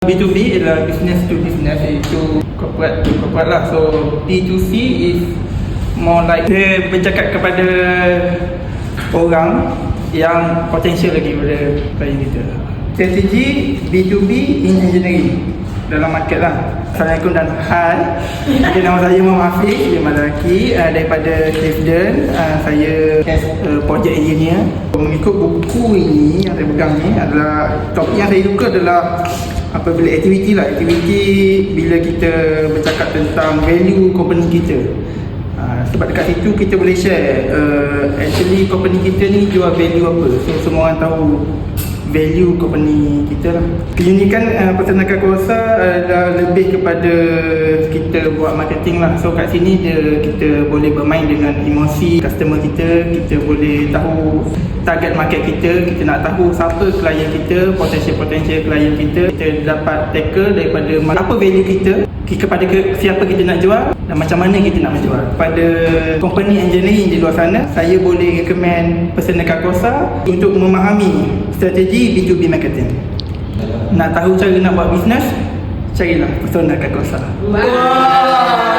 B2B adalah business to business, iaitu corporate to corporate lah. So B2C is more like dia bercakap kepada orang yang potensial lagi pada klien kita. Strategi B2B in engineering dalam market lah. Assalamualaikum dan hai. Okay, nama saya Muhammad Hafiz bin Malaki daripada Clifton. Saya project engineer. Mengikut buku ini yang saya pegang ni adalah topik yang saya suka adalah apabila aktiviti lah. Aktiviti bila kita bercakap tentang value company kita. Sebab dekat situ kita boleh share actually company kita ni jual value apa. So semua orang tahu value company kita lah. Keunikan Peternakan Kuasa adalah lebih kepada kita buat marketing lah. So kat sini kita boleh bermain dengan emosi customer kita. Kita boleh tahu target market kita. Kita nak tahu siapa klien kita, potensial klien kita. Kita dapat tackle daripada apa value kita, kepada siapa kita nak jual dan macam mana kita nak menjual. Pada company engineering di luar sana, saya boleh recommend Peternakan Kuasa untuk memahami strategi B2B marketing. Nak tahu cara nak buat bisnes, carilah Peternakan Kuasa. Wow.